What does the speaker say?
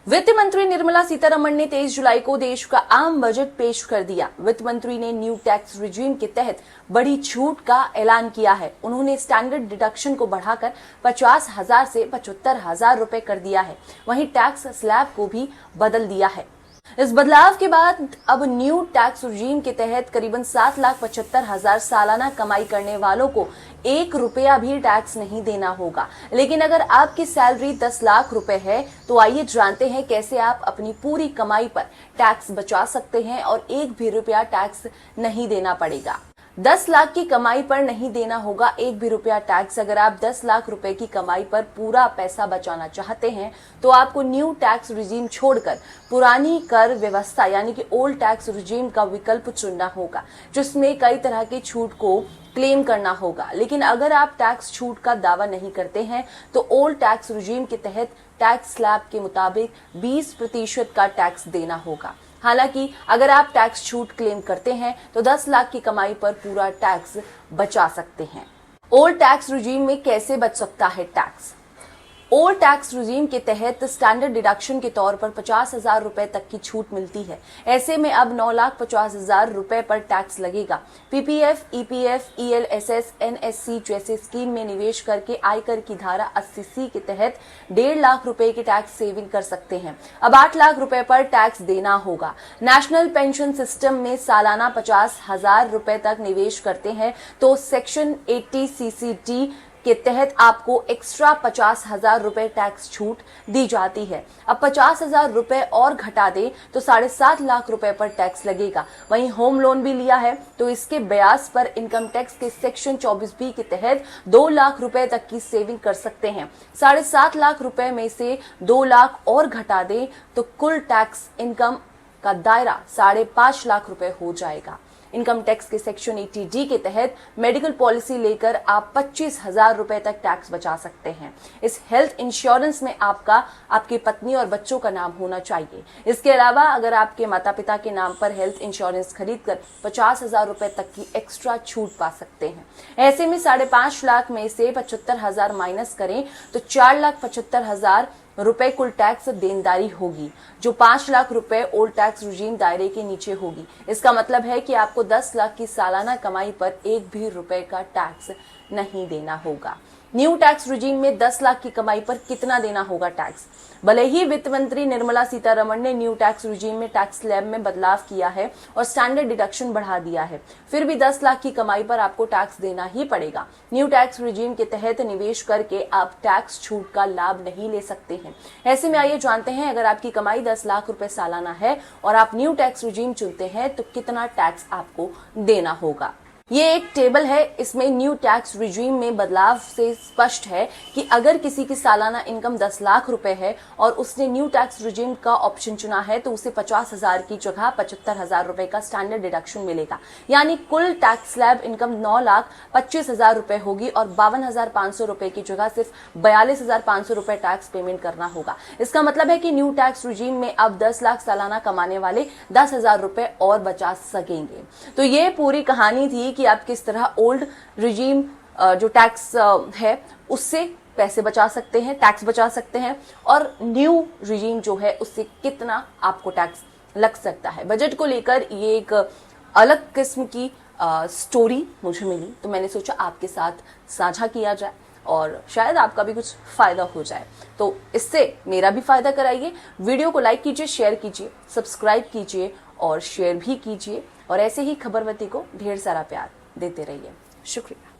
वित्त मंत्री निर्मला सीतारमण ने 23 जुलाई को देश का आम बजट पेश कर दिया। वित्त मंत्री ने न्यू टैक्स रिजीम के तहत बड़ी छूट का ऐलान किया है। उन्होंने स्टैंडर्ड डिडक्शन को बढ़ाकर 50,000 से 75,000 रुपए कर दिया है। वहीं टैक्स स्लैब को भी बदल दिया है। इस बदलाव के बाद अब न्यू टैक्स रिजीम के तहत करीबन 7,75,000 सालाना कमाई करने वालों को 1 रुपया भी टैक्स नहीं देना होगा। लेकिन अगर आपकी सैलरी 10 लाख रुपए है तो आइए जानते हैं कैसे आप अपनी पूरी कमाई पर टैक्स बचा सकते हैं और 1 भी रुपया टैक्स नहीं देना पड़ेगा। 10 लाख की कमाई पर नहीं देना होगा 1 भी रुपया टैक्स। अगर आप 10 लाख रुपए की कमाई पर पूरा पैसा बचाना चाहते हैं तो आपको न्यू टैक्स रिजीम छोड़कर पुरानी कर व्यवस्था यानी कि ओल्ड टैक्स रिजीम का विकल्प चुनना होगा, जिसमें कई तरह की छूट को क्लेम करना होगा। लेकिन अगर आप टैक्स छूट का दावा नहीं करते हैं तो ओल्ड टैक्स रिजीम के तहत टैक्स स्लैब के मुताबिक 20% का टैक्स देना होगा। हालांकि अगर आप टैक्स छूट क्लेम करते हैं तो 10 लाख की कमाई पर पूरा टैक्स बचा सकते हैं। ओल्ड टैक्स रिजीम में कैसे बच सकता है टैक्स? ओल्ड टैक्स रिजीम के तहत स्टैंडर्ड डिडक्शन के तौर पर 50,000 रुपए तक की छूट मिलती है। ऐसे में अब 9,50,000 रुपए पर टैक्स लगेगा। पीपीएफ, ईपीएफ, ईएलएसएस, एनएससी जैसे स्कीम में निवेश करके आयकर की धारा 80C के तहत 1.5 लाख रुपए की टैक्स सेविंग कर सकते हैं। अब 8 लाख रुपए पर टैक्स देना होगा। नेशनल पेंशन सिस्टम में सालाना 50,000 रुपए तक निवेश करते हैं तो सेक्शन 80 CCT के तहत आपको एक्स्ट्रा 50,000 रुपए टैक्स छूट दी जाती है। अब 50,000 रुपए और घटा दे तो 7.5 लाख रुपए पर टैक्स लगेगा। वहीं होम लोन भी लिया है तो इसके ब्याज पर इनकम टैक्स के सेक्शन 24B के तहत 2 लाख रुपए तक की सेविंग कर सकते हैं। 7.5 लाख रुपए में से 2 लाख और घटा दे तो कुल टैक्स इनकम का दायरा 5.5 लाख रुपए हो जाएगा। इनकम टैक्स के सेक्शन 80D के तहत मेडिकल पॉलिसी लेकर आप 25,000 रुपए तक टैक्स बचा सकते हैं। इस हेल्थ इंश्योरेंस में आपका, आपकी पत्नी और बच्चों का नाम होना चाहिए। इसके अलावा अगर आपके माता पिता के नाम पर हेल्थ इंश्योरेंस खरीदकर 50,000 रुपए तक की एक्स्ट्रा छूट पा सकते हैं। ऐसे में 5.5 लाख में से 75,000 माइनस करें तो 4,75,000 रुपए कुल टैक्स देनदारी होगी, जो 5 लाख रुपए ओल्ड टैक्स रिजीम दायरे के नीचे होगी। इसका मतलब है कि आपको 10 लाख की सालाना कमाई पर 1 भी रुपए का टैक्स नहीं देना होगा। न्यू टैक्स रिजीम में 10 लाख की कमाई पर कितना देना होगा टैक्स? भले ही वित्त मंत्री निर्मला सीतारमण ने न्यू टैक्स रिजीम में टैक्स स्लैब में बदलाव किया है और स्टैंडर्ड डिडक्शन बढ़ा दिया है, फिर भी 10 लाख की कमाई पर आपको टैक्स देना ही पड़ेगा। न्यू टैक्स रिजीम के तहत निवेश करके आप टैक्स छूट का लाभ नहीं ले सकते हैं। ऐसे में आइए जानते हैं, अगर आपकी कमाई 10 लाख रुपए सालाना है और आप न्यू टैक्स रिजीम चुनते हैं तो कितना टैक्स आपको देना होगा। ये एक टेबल है, इसमें न्यू टैक्स रिजीम में बदलाव से स्पष्ट है कि अगर किसी की सालाना इनकम 10 लाख रुपए है और उसने न्यू टैक्स रिजीम का ऑप्शन चुना है तो उसे 50,000 की जगह 75,000 रुपए का स्टैंडर्ड डिडक्शन मिलेगा। यानी कुल टैक्स स्लैब इनकम 9,25,000 रुपए होगी और 52,500 रुपए की जगह सिर्फ 42,500 रुपए टैक्स पेमेंट करना होगा। इसका मतलब है कि न्यू टैक्स रिजीम में अब 10 लाख सालाना कमाने वाले 10,000 रुपए और बचा सकेंगे। तो ये पूरी कहानी थी कि आप किस तरह ओल्ड रिजीम जो टैक्स है उससे पैसे बचा सकते हैं, टैक्स बचा सकते हैं, और न्यू रिजीम जो है उससे कितना आपको टैक्स लग सकता है। बजट को लेकर ये एक अलग किस्म की स्टोरी मुझे मिली तो मैंने सोचा आपके साथ साझा किया जाए और शायद आपका भी कुछ फायदा हो जाए। तो इससे मेरा भी फायदा कराइए। वीडियो को लाइक कीजिए, शेयर कीजिए, सब्सक्राइब कीजिए और शेयर भी कीजिए और ऐसे ही खबरवती को ढेर सारा प्यार देते रहिए। शुक्रिया।